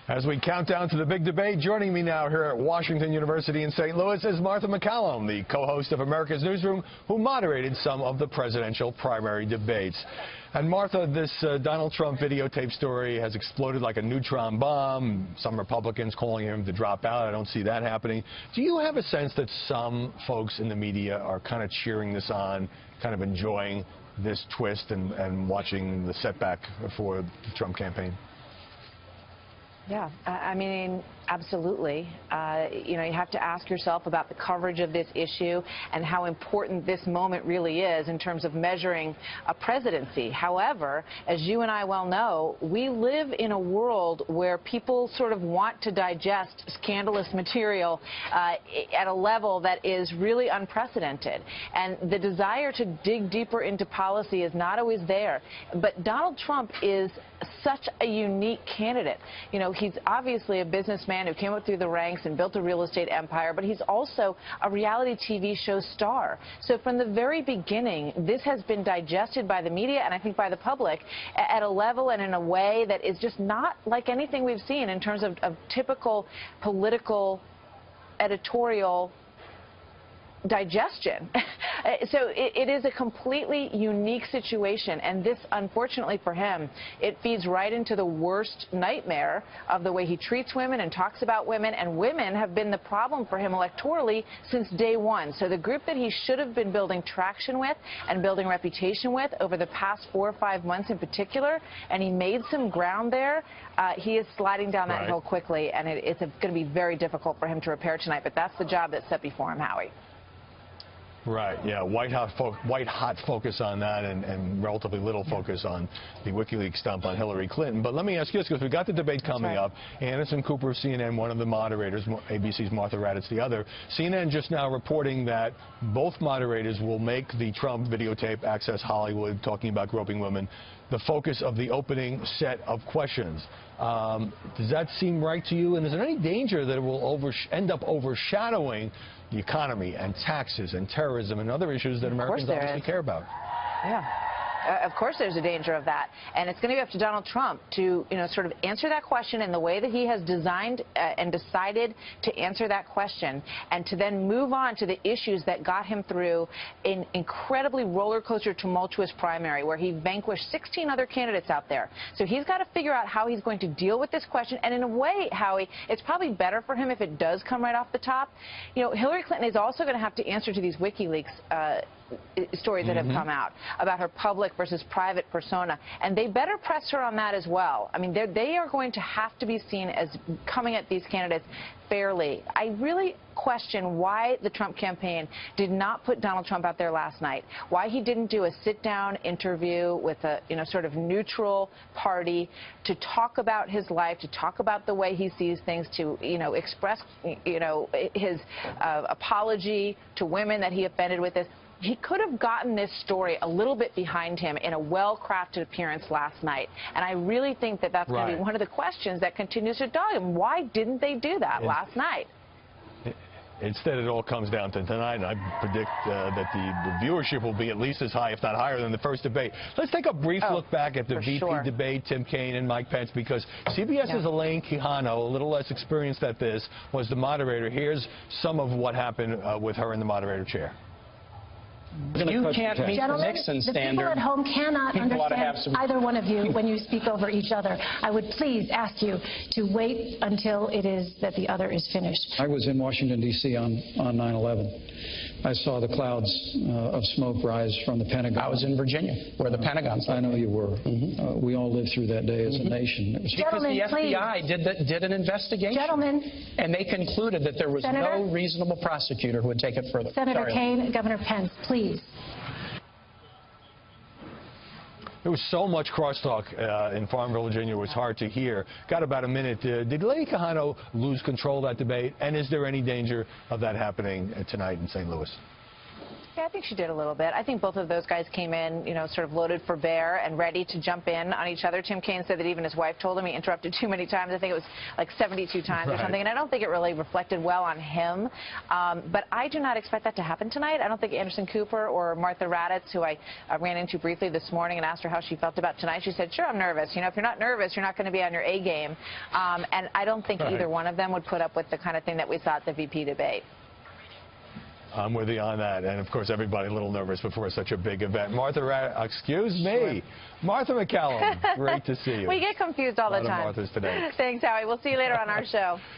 As we count down to the big debate, joining me now here at Washington University in St. Louis is Martha McCallum, the co-host of America's Newsroom, who moderated some of the presidential primary debates. And Martha, this Donald Trump videotape story has exploded like a neutron bomb. Some Republicans calling him to drop out. I don't see that happening. Do you have a sense that some folks in the media are kind of cheering this on, kind of enjoying this twist and watching the setback for the Trump campaign? Yeah, I mean, absolutely. You know, you have to ask yourself about the coverage of this issue and how important this moment really is in terms of measuring a presidency. However, as you and I well know, we live in a world where people sort of want to digest scandalous material at a level that is really unprecedented. And the desire to dig deeper into policy is not always there. But Donald Trump is such a unique candidate. You know, he's obviously a businessman who came up through the ranks and built a real estate empire, but he's also a reality TV show star. So from the very beginning, this has been digested by the media and I think by the public at a level and in a way that is just not like anything we've seen in terms of typical political editorial digestion. So it is a completely unique situation, and this, unfortunately for him, it feeds right into the worst nightmare of the way he treats women and talks about women, and women have been the problem for him electorally since day one. So the group that he should have been building traction with and building reputation with over the past 4 or 5 months in particular, and he made some ground there, he is sliding down that hill quickly, and it's going to be very difficult for him to repair tonight, but that's the job that's set before him, Howie. Right, yeah, white hot focus on that and relatively little focus on the WikiLeaks dump on Hillary Clinton. But let me ask you this, because we've got the debate coming up. Anderson Cooper of CNN, one of the moderators, ABC's Martha Raddatz the other. CNN just now reporting that both moderators will make the Trump videotape, Access Hollywood, talking about groping women, the focus of the opening set of questions. Does that seem right to you? And is there any danger that it will end up overshadowing the economy and taxes and terrorism and other issues that Americans obviously care about? Yeah. Of course there's a danger of that. And it's going to be up to Donald Trump to, you know, sort of answer that question in the way that he has designed and decided to answer that question, and to then move on to the issues that got him through an incredibly roller coaster, tumultuous primary where he vanquished 16 other candidates out there. So he's got to figure out how he's going to deal with this question. And in a way, Howie, it's probably better for him if it does come right off the top. You know, Hillary Clinton is also going to have to answer to these WikiLeaks stories that have come out about her public versus private persona, and they better press her on that as well. I mean, they are going to have to be seen as coming at these candidates fairly. I really question why the Trump campaign did not put Donald Trump out there last night, why he didn't do a sit-down interview with a, you know, sort of neutral party to talk about his life, to talk about the way he sees things, to, you know, express, you know, his apology to women that he offended with this. He could have gotten this story a little bit behind him in a well-crafted appearance last night. And I really think that that's going to be one of the questions that continues to dog him. Why didn't they do that last night? Instead, it all comes down to tonight, and I predict that the viewership will be at least as high, if not higher, than the first debate. Let's take a brief look back at the VP debate, Tim Kaine and Mike Pence, because CBS's Elaine Quijano, a little less experienced at this, was the moderator. Here's some of what happened with her in the moderator chair. You can't meet the Nixon standard. The people at home cannot understand either one of you when you speak over each other. I would please ask you to wait until it is that the other is finished. I was in Washington, D.C. on 9/11. I saw the clouds of smoke rise from the Pentagon. I was in Virginia, where the Pentagon's located. I know you were. We all lived through that day as a nation. It was because the FBI did an investigation. Gentlemen. And they concluded that there was no reasonable prosecutor who would take it further. Senator Kaine, Governor Pence, please. There was so much crosstalk in Farmville, Virginia, it was hard to hear. Got about a minute. Did Lady Quijano lose control of that debate? And is there any danger of that happening tonight in St. Louis? Yeah, I think she did a little bit. I think both of those guys came in, you know, sort of loaded for bear and ready to jump in on each other. Tim Kaine said that even his wife told him he interrupted too many times. I think it was like 72 times or something. And I don't think it really reflected well on him. But I do not expect that to happen tonight. I don't think Anderson Cooper or Martha Raddatz, who I ran into briefly this morning and asked her how she felt about tonight, she said, sure, I'm nervous. You know, if you're not nervous, you're not going to be on your A game. And I don't think either one of them would put up with the kind of thing that we saw at the VP debate. I'm with you on that. And, of course, everybody a little nervous before such a big event. Excuse me. Martha McCallum, great to see you. We get confused all the time. Marthas today. Thanks, Howie. We'll see you later on our show.